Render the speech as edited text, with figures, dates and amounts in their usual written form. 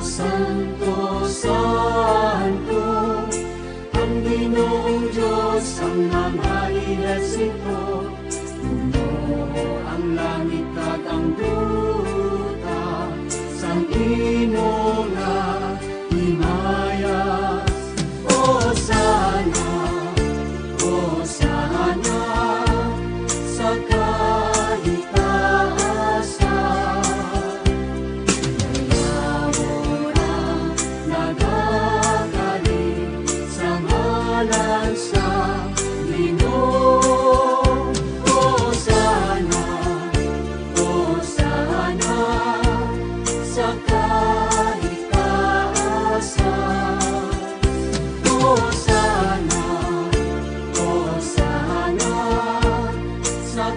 Santo, Santo, ang Ginoong Diyos, ang Nanghahihesito. Puno ang langit at ang lupa, sa Ginoo himaya. Hosana, Hosana, sa kaitaasan. Yayabon ang nagagaling sa ngalan sa Ginoo. Hosana, Hosana, sa kaitaasan. Hosana, Hosana, sa